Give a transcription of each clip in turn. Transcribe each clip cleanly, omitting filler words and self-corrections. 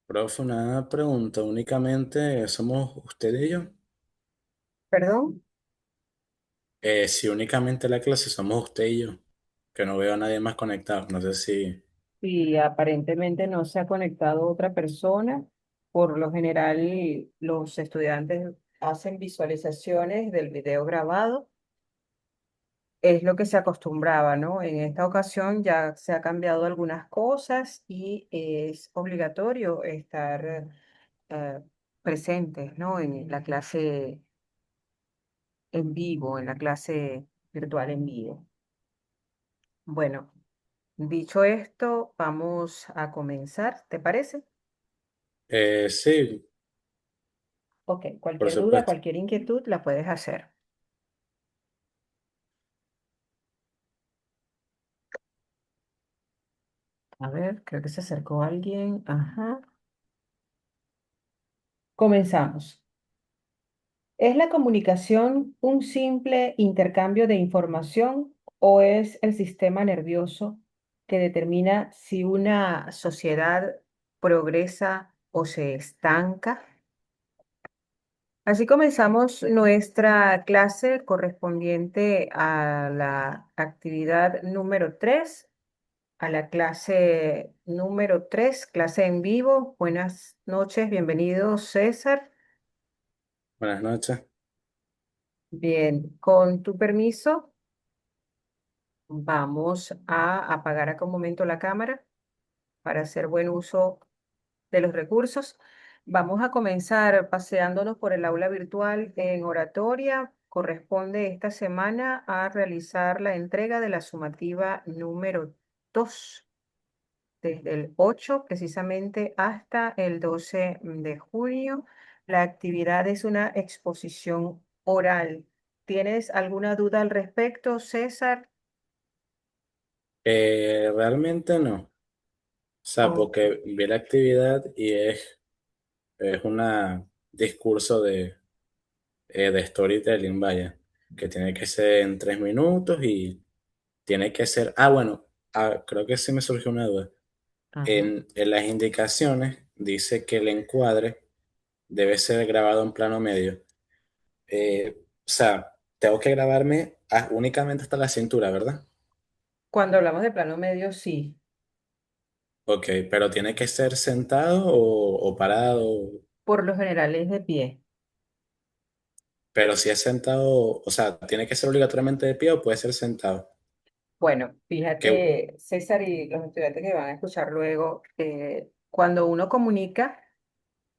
Profe, una pregunta, únicamente somos usted y yo. Perdón, Si únicamente la clase somos usted y yo, que no veo a nadie más conectado, no sé si, y aparentemente no se ha conectado otra persona. Por lo general, los estudiantes hacen visualizaciones del video grabado. Es lo que se acostumbraba, ¿no? En esta ocasión ya se ha cambiado algunas cosas y es obligatorio estar eh, presentes, ¿no? En la clase en vivo, en la clase virtual en vivo. Bueno, dicho esto, vamos a comenzar, ¿te parece? sí, Ok, por cualquier duda, supuesto. cualquier inquietud la puedes hacer. A ver, creo que se acercó alguien. Ajá. Comenzamos. ¿Es la comunicación un simple intercambio de información o es el sistema nervioso que determina si una sociedad progresa o se estanca? Así comenzamos nuestra clase correspondiente a la actividad número 3, a la clase número 3, clase en vivo. Buenas noches, bienvenido César. Buenas noches. Bien, con tu permiso, vamos a apagar acá un momento la cámara para hacer buen uso de los recursos. Vamos a comenzar paseándonos por el aula virtual en oratoria. Corresponde esta semana a realizar la entrega de la sumativa número 2 desde el 8 precisamente hasta el 12 de junio. La actividad es una exposición oral. ¿Tienes alguna duda al respecto, César? Realmente no, o sea, Ok. porque vi la actividad y es un discurso de storytelling, vaya, que tiene que ser en 3 minutos y tiene que ser, bueno, creo que sí me surgió una duda. Ajá. En las indicaciones dice que el encuadre debe ser grabado en plano medio. O sea, tengo que grabarme únicamente hasta la cintura, ¿verdad? Cuando hablamos de plano medio, sí. Ok, pero tiene que ser sentado o parado. Por lo general es de pie. Pero si es sentado, o sea, tiene que ser obligatoriamente de pie o puede ser sentado. Bueno, Que, fíjate, César, y los estudiantes que van a escuchar luego, cuando uno comunica,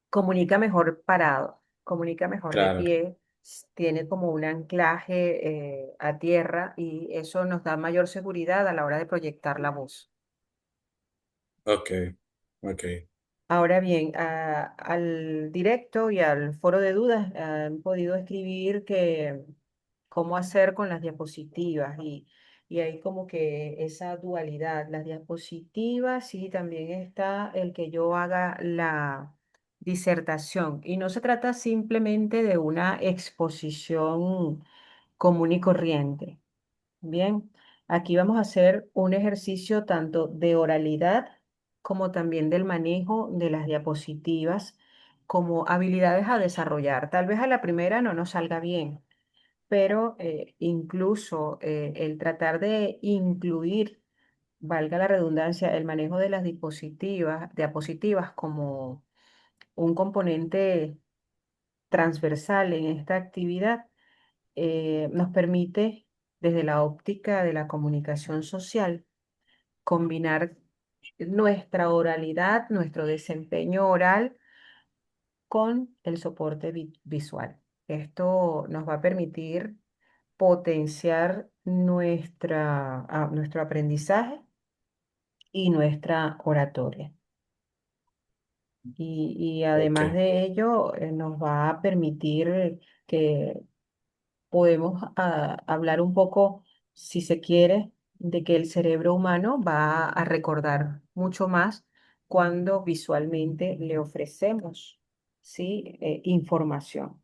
comunica mejor parado, comunica mejor de claro, pie, tiene como un anclaje a tierra y eso nos da mayor seguridad a la hora de proyectar la voz. ok, ok. Ahora bien, al directo y al foro de dudas han podido escribir que cómo hacer con las diapositivas y hay como que esa dualidad, las diapositivas y también está el que yo haga la disertación y no se trata simplemente de una exposición común y corriente. Bien, aquí vamos a hacer un ejercicio tanto de oralidad como también del manejo de las diapositivas como habilidades a desarrollar. Tal vez a la primera no nos salga bien, pero incluso el tratar de incluir, valga la redundancia, el manejo de las diapositivas como un componente transversal en esta actividad nos permite, desde la óptica de la comunicación social, combinar nuestra oralidad, nuestro desempeño oral con el soporte visual. Esto nos va a permitir potenciar nuestro aprendizaje y nuestra oratoria. Y Ok, además de ello, nos va a permitir que podemos hablar un poco, si se quiere, de que el cerebro humano va a recordar mucho más cuando visualmente le ofrecemos, ¿sí? Información.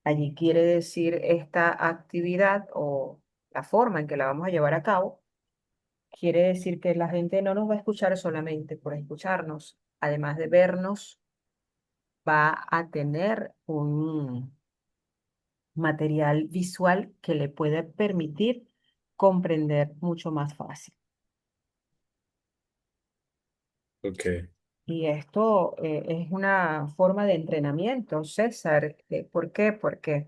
Allí quiere decir esta actividad o la forma en que la vamos a llevar a cabo, quiere decir que la gente no nos va a escuchar solamente por escucharnos. además de vernos, va a tener un material visual que le puede permitir comprender mucho más fácil. Ok, Y esto es una forma de entrenamiento, César. ¿Por qué? Porque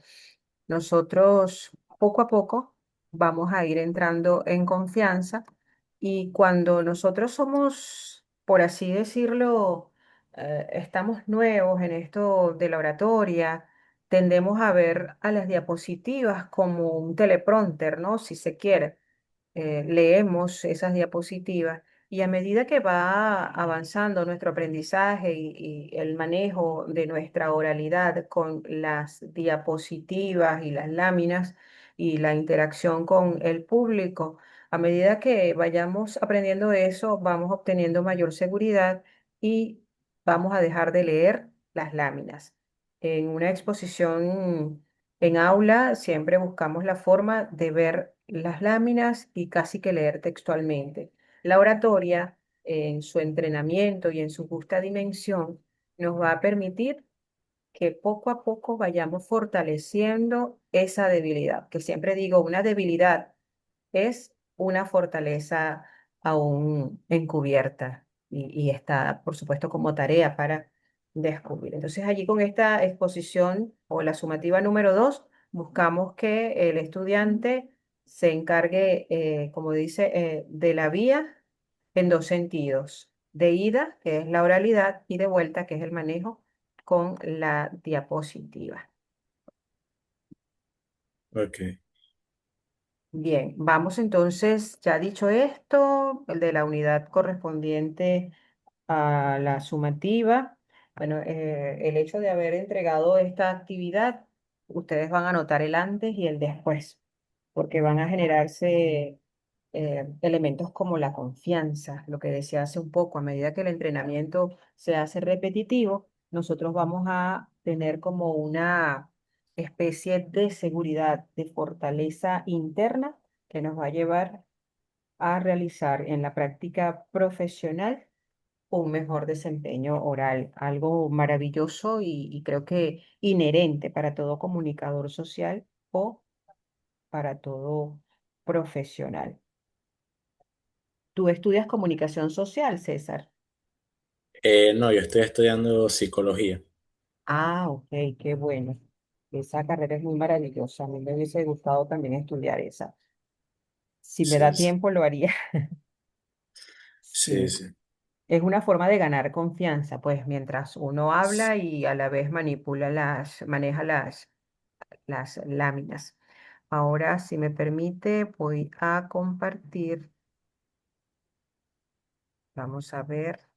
nosotros poco a poco vamos a ir entrando en confianza y cuando nosotros somos, por así decirlo, estamos nuevos en esto de la oratoria, tendemos a ver a las diapositivas como un teleprompter, ¿no? Si se quiere leemos esas diapositivas y a medida que va avanzando nuestro aprendizaje y el manejo de nuestra oralidad con las diapositivas y las láminas y la interacción con el público, a medida que vayamos aprendiendo eso, vamos obteniendo mayor seguridad y vamos a dejar de leer las láminas. En una exposición en aula siempre buscamos la forma de ver las láminas y casi que leer textualmente. La oratoria, en su entrenamiento y en su justa dimensión, nos va a permitir que poco a poco vayamos fortaleciendo esa debilidad, que siempre digo, una debilidad es una fortaleza aún encubierta y está, por supuesto, como tarea para descubrir. Entonces, allí con esta exposición o la sumativa número 2, buscamos que el estudiante se encargue, como dice, de la vía en dos sentidos, de ida, que es la oralidad, y de vuelta, que es el manejo con la diapositiva. ok. Bien, vamos entonces, ya dicho esto, el de la unidad correspondiente a la sumativa. Bueno, el hecho de haber entregado esta actividad, ustedes van a notar el antes y el después, porque van a generarse elementos como la confianza, lo que decía hace un poco, a medida que el entrenamiento se hace repetitivo, nosotros vamos a tener como una especie de seguridad, de fortaleza interna que nos va a llevar a realizar en la práctica profesional un mejor desempeño oral, algo maravilloso y creo que inherente para todo comunicador social o para todo profesional. Tú estudias comunicación social, César. No, yo estoy estudiando psicología. Ah, ok, qué bueno. Esa carrera es muy maravillosa. A mí me hubiese gustado también estudiar esa. Si me Sí, da sí, tiempo, lo haría. sí, Sí, sí. es una forma de ganar confianza, pues mientras uno habla y a la vez manipula maneja las láminas. Ahora, si me permite, voy a compartir, vamos a ver,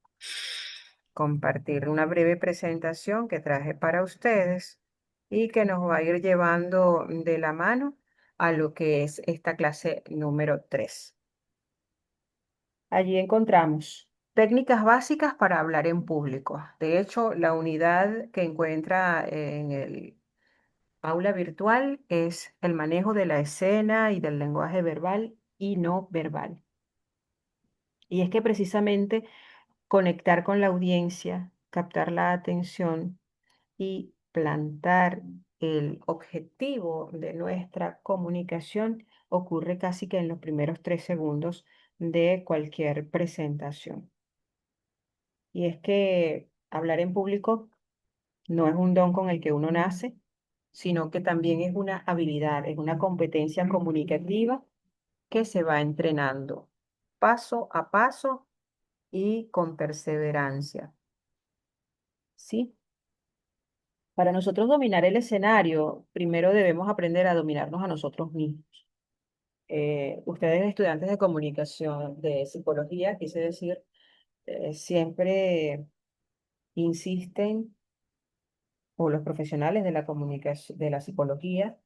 compartir una breve presentación que traje para ustedes y que nos va a ir llevando de la mano a lo que es esta clase número 3. Allí encontramos técnicas básicas para hablar en público. De hecho, la unidad que encuentra en el aula virtual es el manejo de la escena y del lenguaje verbal y no verbal. Y es que precisamente conectar con la audiencia, captar la atención y plantar el objetivo de nuestra comunicación ocurre casi que en los primeros 3 segundos de cualquier presentación. Y es que hablar en público no es un don con el que uno nace, sino que también es una habilidad, es una competencia comunicativa que se va entrenando paso a paso y con perseverancia. ¿Sí? Para nosotros dominar el escenario, primero debemos aprender a dominarnos a nosotros mismos. Ustedes, estudiantes de comunicación, de psicología, quise decir, siempre insisten, o los profesionales de la comunicación, de la psicología,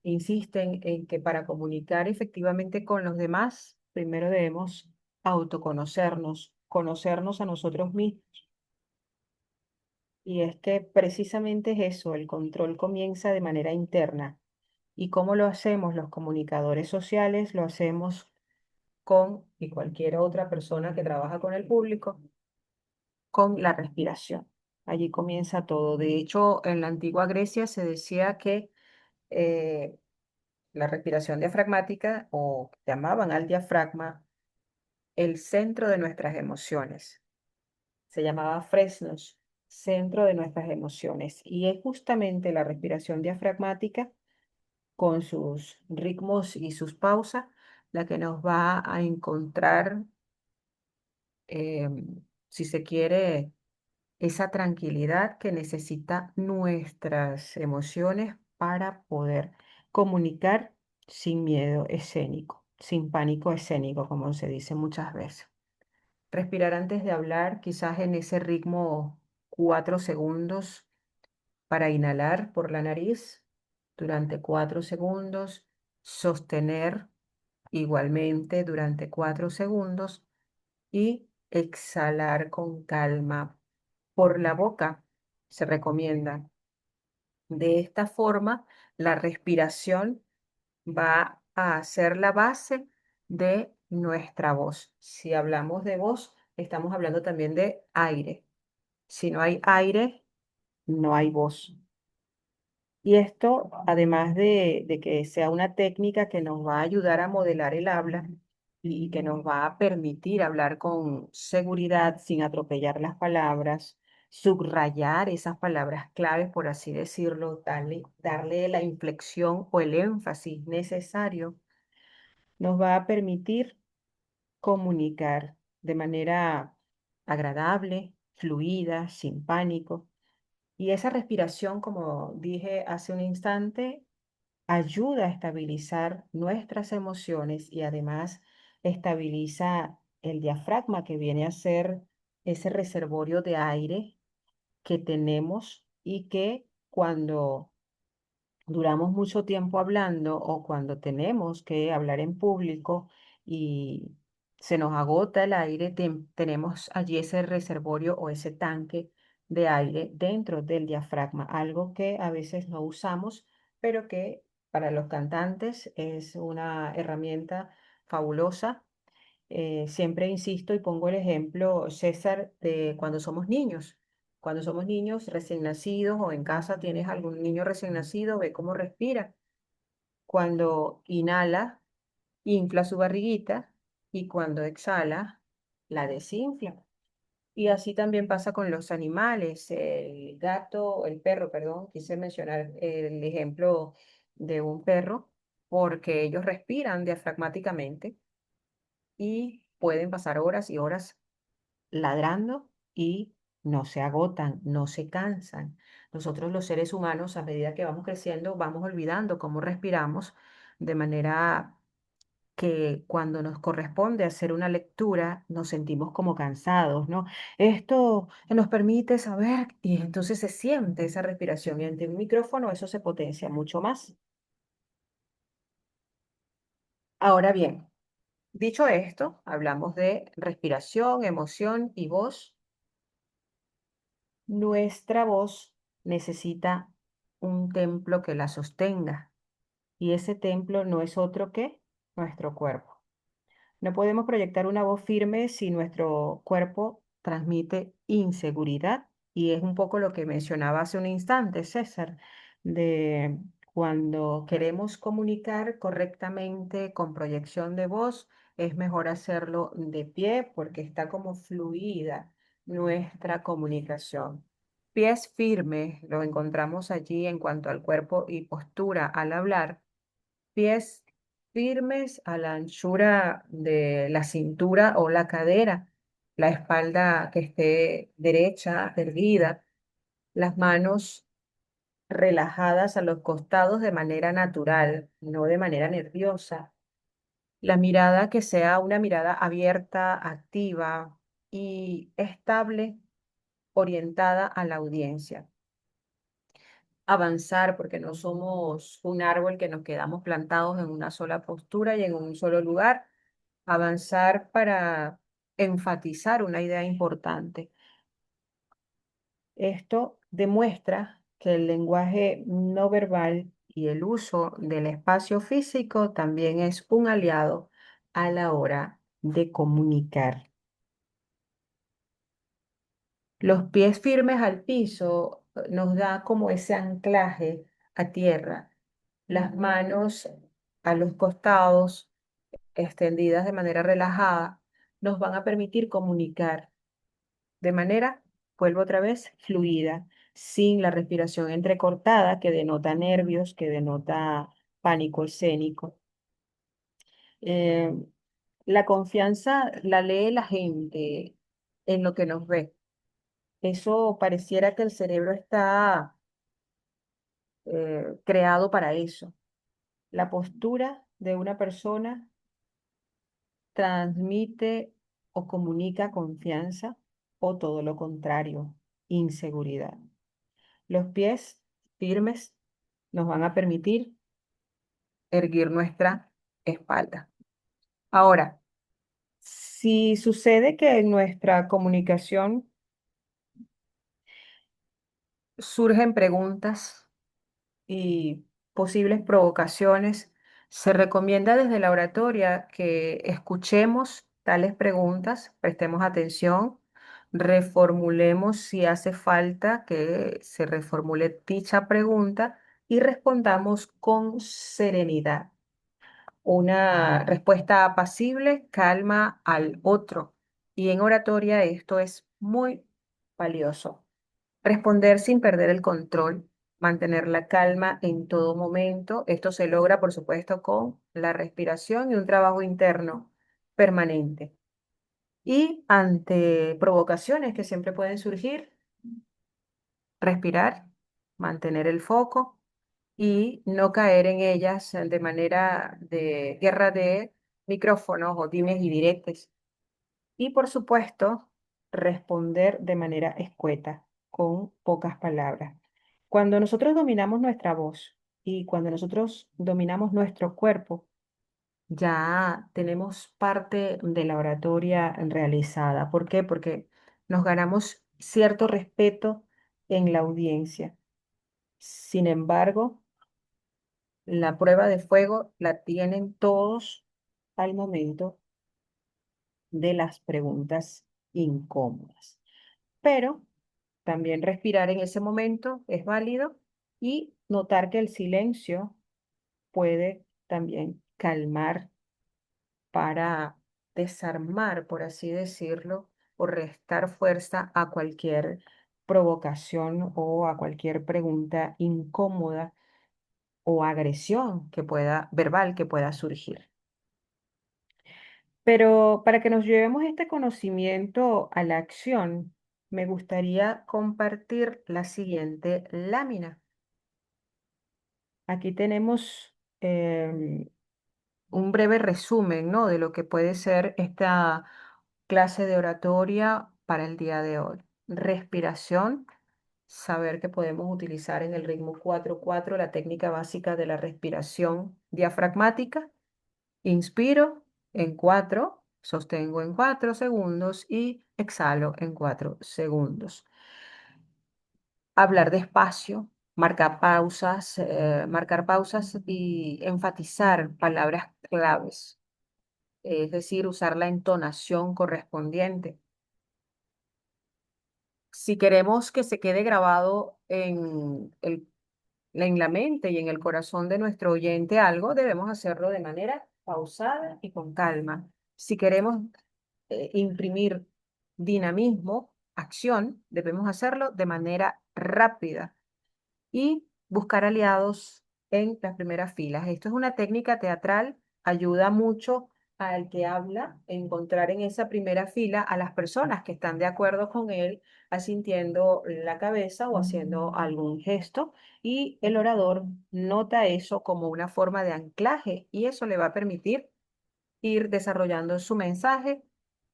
insisten en que para comunicar efectivamente con los demás, primero debemos autoconocernos, conocernos a nosotros mismos. Y es que precisamente es eso, el control comienza de manera interna. ¿Y cómo lo hacemos? Los comunicadores sociales lo hacemos con y cualquier otra persona que trabaja con el público, con la respiración. Allí comienza todo. De hecho, en la antigua Grecia se decía que eh, la respiración diafragmática, o llamaban al diafragma el centro de nuestras emociones. Se llamaba fresnos, centro de nuestras emociones. Y es justamente la respiración diafragmática con sus ritmos y sus pausas la que nos va a encontrar, si se quiere, esa tranquilidad que necesita nuestras emociones para poder comunicar sin miedo escénico, sin pánico escénico, como se dice muchas veces. Respirar antes de hablar, quizás en ese ritmo 4 segundos para inhalar por la nariz durante 4 segundos, sostener igualmente durante 4 segundos y exhalar con calma por la boca, se recomienda. De esta forma, la respiración va a ser la base de nuestra voz. Si hablamos de voz, estamos hablando también de aire. Si no hay aire, no hay voz. Y esto, además de que sea una técnica que nos va a ayudar a modelar el habla y que nos va a permitir hablar con seguridad sin atropellar las palabras, subrayar esas palabras claves, por así decirlo, darle la inflexión o el énfasis necesario, nos va a permitir comunicar de manera agradable, fluida, sin pánico. Y esa respiración, como dije hace un instante, ayuda a estabilizar nuestras emociones y además estabiliza el diafragma, que viene a ser ese reservorio de aire que tenemos y que cuando duramos mucho tiempo hablando o cuando tenemos que hablar en público y se nos agota el aire, tenemos allí ese reservorio o ese tanque de aire dentro del diafragma, algo que a veces no usamos, pero que para los cantantes es una herramienta fabulosa. Siempre insisto y pongo el ejemplo, César, de cuando somos niños. Cuando somos niños recién nacidos o en casa tienes algún niño recién nacido, ve cómo respira. Cuando inhala, infla su barriguita y cuando exhala, la desinfla. Y así también pasa con los animales, el gato, el perro, perdón, quise mencionar el ejemplo de un perro, porque ellos respiran diafragmáticamente y pueden pasar horas y horas ladrando y no se agotan, no se cansan. Nosotros los seres humanos, a medida que vamos creciendo, vamos olvidando cómo respiramos, de manera que cuando nos corresponde hacer una lectura nos sentimos como cansados, ¿no? Esto nos permite saber y entonces se siente esa respiración y ante un micrófono eso se potencia mucho más. Ahora bien, dicho esto, hablamos de respiración, emoción y voz. Nuestra voz necesita un templo que la sostenga y ese templo no es otro que nuestro cuerpo. No podemos proyectar una voz firme si nuestro cuerpo transmite inseguridad y es un poco lo que mencionaba hace un instante, César, de cuando queremos comunicar correctamente con proyección de voz, es mejor hacerlo de pie porque está como fluida nuestra comunicación. Pies firmes, lo encontramos allí en cuanto al cuerpo y postura al hablar. Pies firmes a la anchura de la cintura o la cadera, la espalda que esté derecha, erguida, las manos relajadas a los costados de manera natural, no de manera nerviosa. La mirada que sea una mirada abierta, activa y estable, orientada a la audiencia. Avanzar, porque no somos un árbol que nos quedamos plantados en una sola postura y en un solo lugar. Avanzar para enfatizar una idea importante. Esto demuestra que el lenguaje no verbal y el uso del espacio físico también es un aliado a la hora de comunicar. Los pies firmes al piso nos da como ese anclaje a tierra. Las manos a los costados, extendidas de manera relajada, nos van a permitir comunicar de manera, vuelvo otra vez, fluida, sin la respiración entrecortada que denota nervios, que denota pánico escénico. Eh, la confianza la lee la gente en lo que nos ve. Eso pareciera que el cerebro está creado para eso. La postura de una persona transmite o comunica confianza o todo lo contrario, inseguridad. Los pies firmes nos van a permitir erguir nuestra espalda. Ahora, si sucede que en nuestra comunicación surgen preguntas y posibles provocaciones, se recomienda desde la oratoria que escuchemos tales preguntas, prestemos atención, reformulemos si hace falta que se reformule dicha pregunta y respondamos con serenidad. Una respuesta apacible calma al otro y en oratoria esto es muy valioso. Responder sin perder el control, mantener la calma en todo momento. Esto se logra, por supuesto, con la respiración y un trabajo interno permanente. Y ante provocaciones que siempre pueden surgir, respirar, mantener el foco y no caer en ellas de manera de guerra de micrófonos o dimes y diretes. Y por supuesto, responder de manera escueta, con pocas palabras. Cuando nosotros dominamos nuestra voz y cuando nosotros dominamos nuestro cuerpo, ya tenemos parte de la oratoria realizada. ¿Por qué? Porque nos ganamos cierto respeto en la audiencia. Sin embargo, la prueba de fuego la tienen todos al momento de las preguntas incómodas. Pero también respirar en ese momento es válido y notar que el silencio puede también calmar para desarmar, por así decirlo, o restar fuerza a cualquier provocación o a cualquier pregunta incómoda o agresión que pueda, verbal que pueda surgir. Pero para que nos llevemos este conocimiento a la acción, me gustaría compartir la siguiente lámina. Aquí tenemos un breve resumen, ¿no? De lo que puede ser esta clase de oratoria para el día de hoy. Respiración, saber que podemos utilizar en el ritmo 4/4 la técnica básica de la respiración diafragmática. Inspiro en 4, sostengo en 4 segundos y exhalo en 4 segundos. Hablar despacio, marcar pausas y enfatizar palabras claves, es decir, usar la entonación correspondiente. Si queremos que se quede grabado en la mente y en el corazón de nuestro oyente algo, debemos hacerlo de manera pausada y con calma. Si queremos imprimir dinamismo, acción, debemos hacerlo de manera rápida y buscar aliados en las primeras filas. Esto es una técnica teatral, ayuda mucho al que habla a encontrar en esa primera fila a las personas que están de acuerdo con él, asintiendo la cabeza o haciendo algún gesto, y el orador nota eso como una forma de anclaje y eso le va a permitir ir desarrollando su mensaje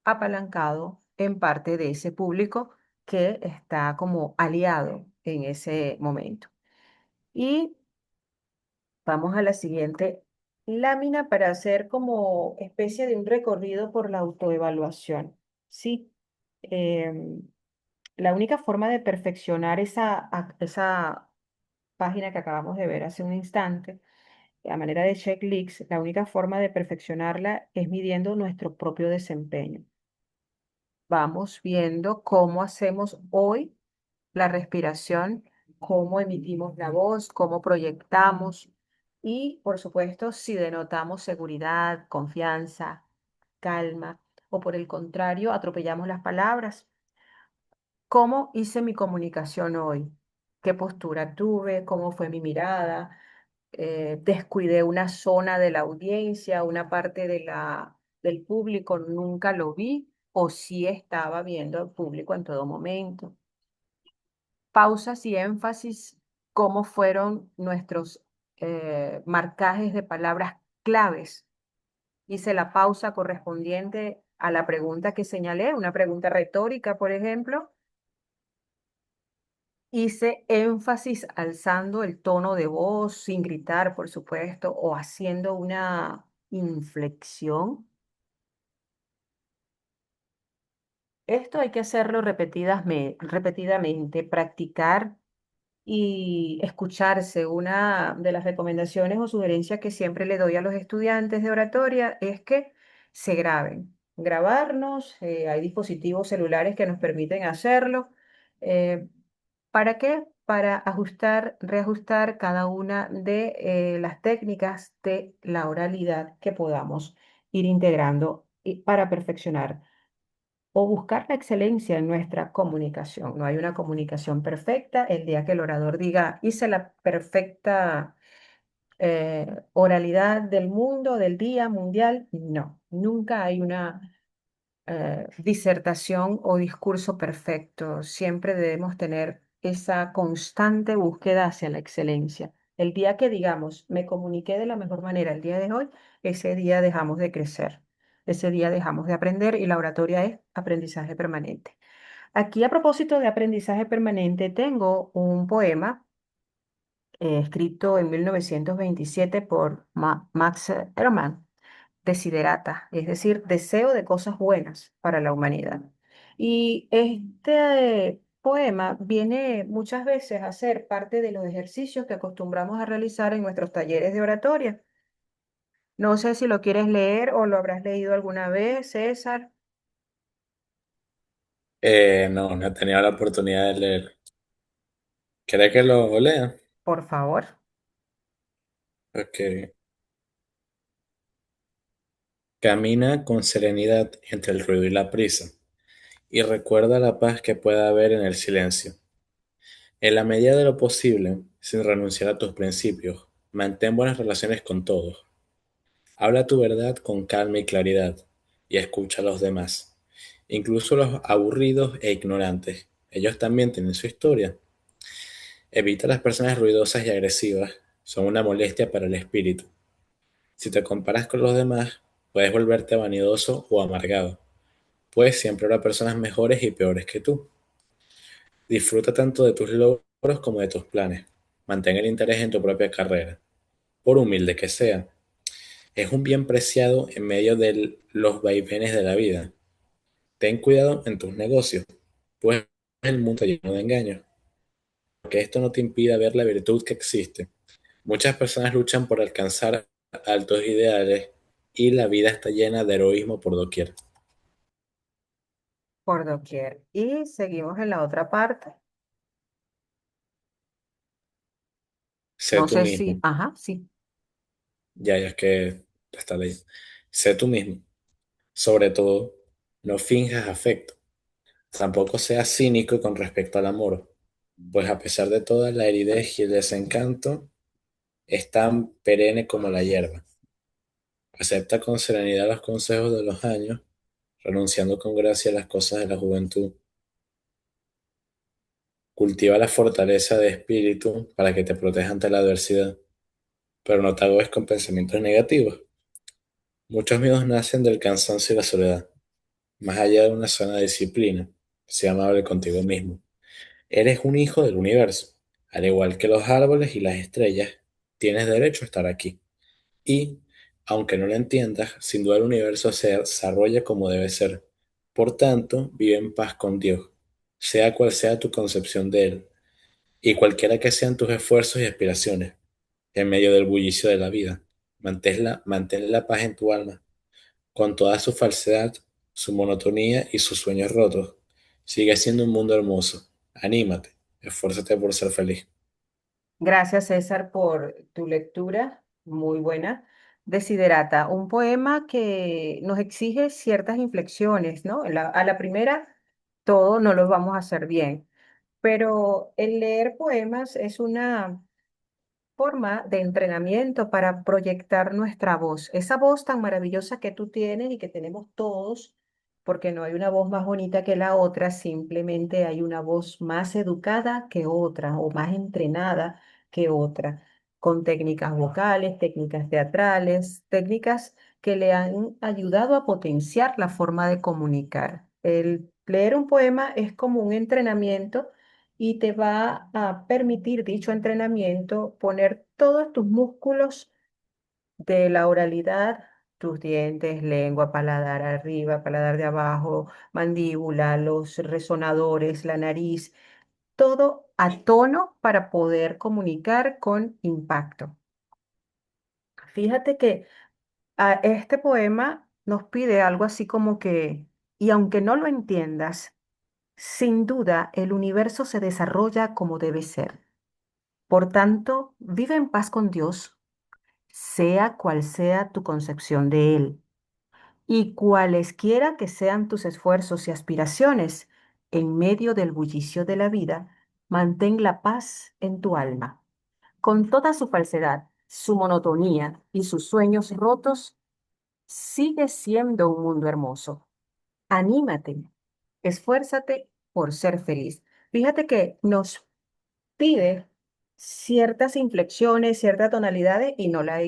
apalancado en parte de ese público que está como aliado en ese momento. Y vamos a la siguiente lámina para hacer como especie de un recorrido por la autoevaluación. Sí, em, la única forma de perfeccionar esa página que acabamos de ver hace un instante, a manera de checklist, la única forma de perfeccionarla es midiendo nuestro propio desempeño. vamos viendo cómo hacemos hoy la respiración, cómo emitimos la voz, cómo proyectamos y, por supuesto, si denotamos seguridad, confianza, calma o por el contrario, atropellamos las palabras. ¿Cómo hice mi comunicación hoy? ¿Qué postura tuve? ¿Cómo fue mi mirada? Descuidé una zona de la audiencia, una parte del público, nunca lo vi o sí estaba viendo al público en todo momento. Pausas y énfasis, cómo fueron nuestros marcajes de palabras claves. Hice la pausa correspondiente a la pregunta que señalé, una pregunta retórica, por ejemplo. Hice énfasis alzando el tono de voz, sin gritar, por supuesto, o haciendo una inflexión. Esto hay que hacerlo repetidamente, practicar y escucharse. Una de las recomendaciones o sugerencias que siempre le doy a los estudiantes de oratoria es que se graben. Grabarnos, hay dispositivos celulares que nos permiten hacerlo. eh, ¿Para qué? Para ajustar, reajustar cada una de las técnicas de la oralidad que podamos ir integrando y para perfeccionar o buscar la excelencia en nuestra comunicación. No hay una comunicación perfecta. El día que el orador diga, hice la perfecta oralidad del mundo, del día mundial, no, nunca hay una disertación o discurso perfecto. Siempre debemos tener esa constante búsqueda hacia la excelencia. El día que digamos, me comuniqué de la mejor manera el día de hoy, ese día dejamos de crecer, ese día dejamos de aprender y la oratoria es aprendizaje permanente. Aquí a propósito de aprendizaje permanente, tengo un poema escrito en 1927 por Max Ehrmann, Desiderata, es decir, deseo de cosas buenas para la humanidad. Y este poema viene muchas veces a ser parte de los ejercicios que acostumbramos a realizar en nuestros talleres de oratoria. No sé si lo quieres leer o lo habrás leído alguna vez, César, No, no he tenido la oportunidad de leer. ¿Querés que lo lea? por favor. Ok. Camina con serenidad entre el ruido y la prisa, y recuerda la paz que puede haber en el silencio. En la medida de lo posible, sin renunciar a tus principios, mantén buenas relaciones con todos. Habla tu verdad con calma y claridad, y escucha a los demás, incluso los aburridos e ignorantes. Ellos también tienen su historia. Evita las personas ruidosas y agresivas, son una molestia para el espíritu. Si te comparas con los demás, puedes volverte vanidoso o amargado, pues siempre habrá personas mejores y peores que tú. Disfruta tanto de tus logros como de tus planes. Mantén el interés en tu propia carrera, por humilde que sea. Es un bien preciado en medio de los vaivenes de la vida. Ten cuidado en tus negocios, pues el mundo está lleno de engaños. Que esto no te impida ver la virtud que existe. Muchas personas luchan por alcanzar altos ideales y la vida está llena de heroísmo por doquier. Por doquier. Y seguimos en la otra parte. Sé No tú sé si, mismo. ajá, sí, Ya es que está leyendo. Sé tú mismo. Sobre todo, no finjas afecto. Tampoco seas cínico con respecto al amor, pues a pesar de toda la aridez y el desencanto, es tan perenne como la hierba. Acepta con serenidad los consejos de los años, renunciando con gracia a las cosas de la juventud. Cultiva la fortaleza de espíritu para que te proteja ante la adversidad, pero no te agobes con pensamientos negativos. Muchos miedos nacen del cansancio y la soledad. Más allá de una sana disciplina, sea amable contigo mismo. Eres un hijo del universo. Al igual que los árboles y las estrellas, tienes derecho a estar aquí. Y, aunque no lo entiendas, sin duda el universo se desarrolla como debe ser. Por tanto, vive en paz con Dios, sea cual sea tu concepción de Él, y cualquiera que sean tus esfuerzos y aspiraciones, en medio del bullicio de la vida. Mantén la paz en tu alma, con toda su falsedad, su monotonía y sus sueños rotos. Sigue siendo un mundo hermoso. Anímate, esfuérzate por ser feliz. Gracias, César, por tu lectura, muy buena. Desiderata, un poema que nos exige ciertas inflexiones, ¿no? A la primera, todo no lo vamos a hacer bien, pero el leer poemas es una forma de entrenamiento para proyectar nuestra voz, esa voz tan maravillosa que tú tienes y que tenemos todos, porque no hay una voz más bonita que la otra, simplemente hay una voz más educada que otra o más entrenada que otra, con técnicas vocales, técnicas teatrales, técnicas que le han ayudado a potenciar la forma de comunicar. El leer un poema es como un entrenamiento y te va a permitir dicho entrenamiento poner todos tus músculos de la oralidad, tus dientes, lengua, paladar arriba, paladar de abajo, mandíbula, los resonadores, la nariz, todo a tono para poder comunicar con impacto. Fíjate que este poema nos pide algo así como que, y aunque no lo entiendas, sin duda el universo se desarrolla como debe ser. Por tanto, vive en paz con Dios, sea cual sea tu concepción de Él, y cualesquiera que sean tus esfuerzos y aspiraciones, en medio del bullicio de la vida, mantén la paz en tu alma. Con toda su falsedad, su monotonía y sus sueños rotos, sigue siendo un mundo hermoso. Anímate, esfuérzate por ser feliz. Fíjate que nos pide ciertas inflexiones, ciertas tonalidades y no la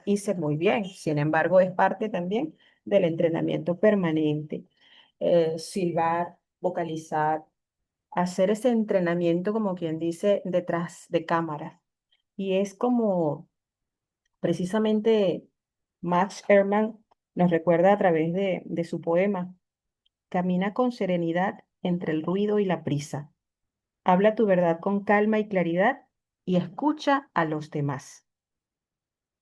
hice muy bien. Sin embargo, es parte también del entrenamiento permanente. Silbar, vocalizar, hacer ese entrenamiento como quien dice detrás de cámara. Y es como precisamente Max Ehrmann nos recuerda a través de su poema, camina con serenidad entre el ruido y la prisa. Habla tu verdad con calma y claridad y escucha a los demás.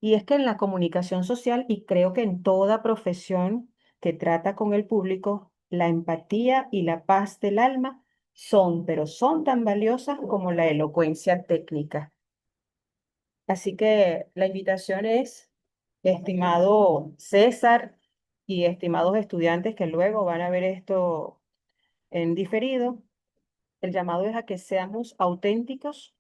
Y es que en la comunicación social, y creo que en toda profesión que trata con el público, la empatía y la paz del alma son, pero son tan valiosas como la elocuencia técnica. Así que la invitación es, estimado César y estimados estudiantes que luego van a ver esto en diferido, el llamado es a que seamos auténticos,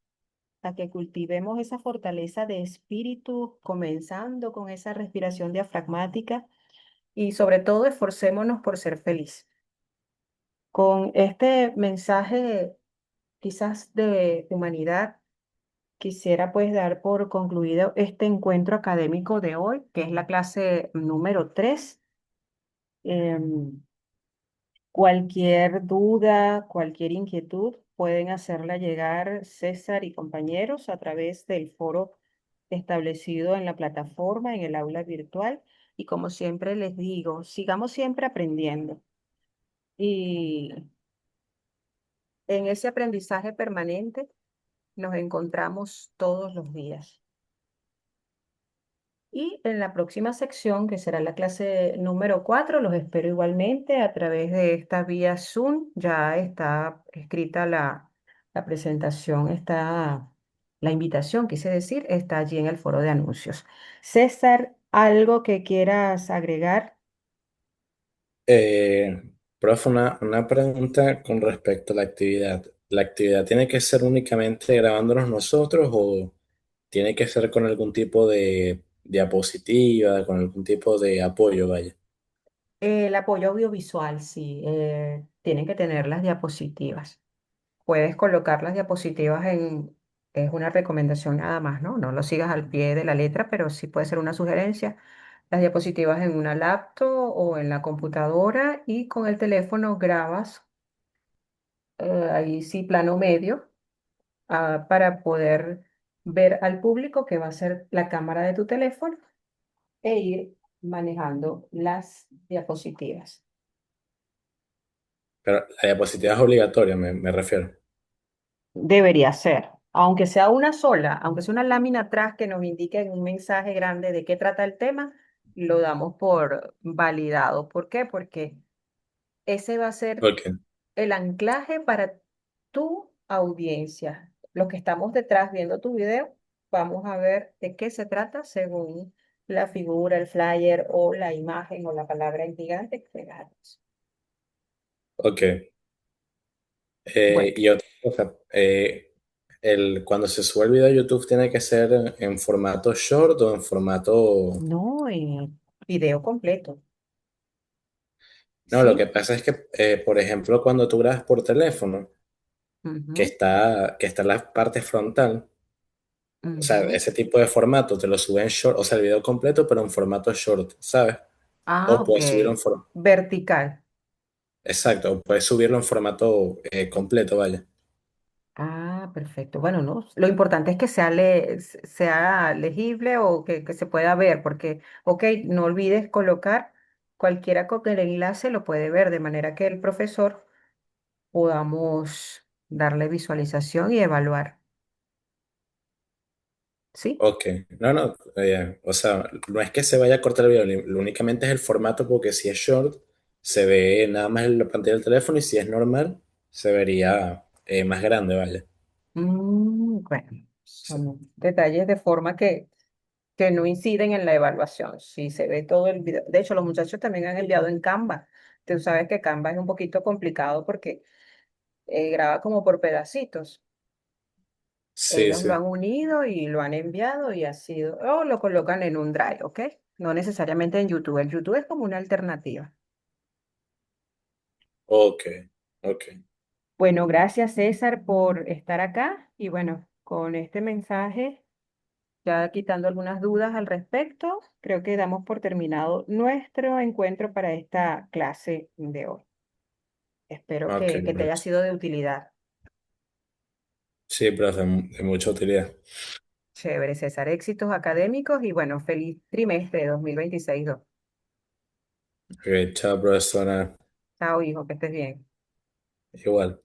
a que cultivemos esa fortaleza de espíritu, comenzando con esa respiración diafragmática y sobre todo esforcémonos por ser feliz. Con este mensaje quizás de humanidad, quisiera pues dar por concluido este encuentro académico de hoy, que es la clase número 3. Cualquier duda, cualquier inquietud, pueden hacerla llegar César y compañeros a través del foro establecido en la plataforma, en el aula virtual. Y como siempre les digo, sigamos siempre aprendiendo. Y en ese aprendizaje permanente nos encontramos todos los días. Y en la próxima sección, que será la clase número 4, los espero igualmente a través de esta vía Zoom. Ya está escrita la presentación, está la invitación, quise decir, está allí en el foro de anuncios. César, ¿algo que quieras agregar? Eh, Profe, una pregunta con respecto a la actividad. ¿La actividad tiene que ser únicamente grabándonos nosotros o tiene que ser con algún tipo de diapositiva, con algún tipo de apoyo, vaya? El apoyo audiovisual, sí, tienen que tener las diapositivas. Puedes colocar las diapositivas es una recomendación nada más, ¿no? No lo sigas al pie de la letra, pero sí puede ser una sugerencia. Las diapositivas en una laptop o en la computadora y con el teléfono grabas, ahí sí, plano medio, para poder ver al público que va a ser la cámara de tu teléfono e ir manejando las diapositivas. Pero la diapositiva es obligatoria, me refiero. Debería ser, aunque sea una sola, aunque sea una lámina atrás que nos indique en un mensaje grande de qué trata el tema, lo damos por validado. ¿Por qué? Porque ese va a ser Ok, el anclaje para tu audiencia. Los que estamos detrás viendo tu video, vamos a ver de qué se trata según la figura, el flyer o la imagen o la palabra en gigante que tengas. ok. Bueno, Y otra cosa, cuando se sube el video a YouTube tiene que ser en formato short o en formato... no, video completo. No, lo que ¿Sí? pasa es que, por ejemplo, cuando tú grabas por teléfono, Ujú, que está la parte frontal, o sea, ujú. ese tipo de formato te lo sube en short, o sea, el video completo, pero en formato short, ¿sabes? Ah, O ok. puedes subirlo en formato... Vertical. Exacto, o puedes subirlo en formato completo, vaya. Ah, perfecto. Bueno, no, lo importante es que sea, sea legible o que se pueda ver, porque, ok, no olvides colocar cualquiera con el enlace lo puede ver, de manera que el profesor podamos darle visualización y evaluar. ¿Sí? Ok, no, no, o sea, no es que se vaya a cortar el video, únicamente es el formato porque si es short, se ve nada más en la pantalla del teléfono y si es normal, se vería más grande, vaya. Bueno, Sí, son detalles de forma que no inciden en la evaluación. Si se ve todo el video. De hecho, los muchachos también han enviado en Canva. Tú sabes que Canva es un poquito complicado porque graba como por pedacitos. sí, Ellos lo sí. han unido y lo han enviado y ha sido, o lo colocan en un Drive, ¿ok? No necesariamente en YouTube. El YouTube es como una alternativa. Ok, ok, Bueno, gracias César por estar acá y bueno, con este mensaje, ya quitando algunas dudas al respecto, creo que damos por terminado nuestro encuentro para esta clase de hoy. Espero ok, que te haya profe. sido de utilidad. Sí, profe, de mucha utilidad. Chévere, César. Éxitos académicos y bueno, feliz trimestre 2026. Ok, chao, profesora. Chao, hijo, que estés bien. Igual.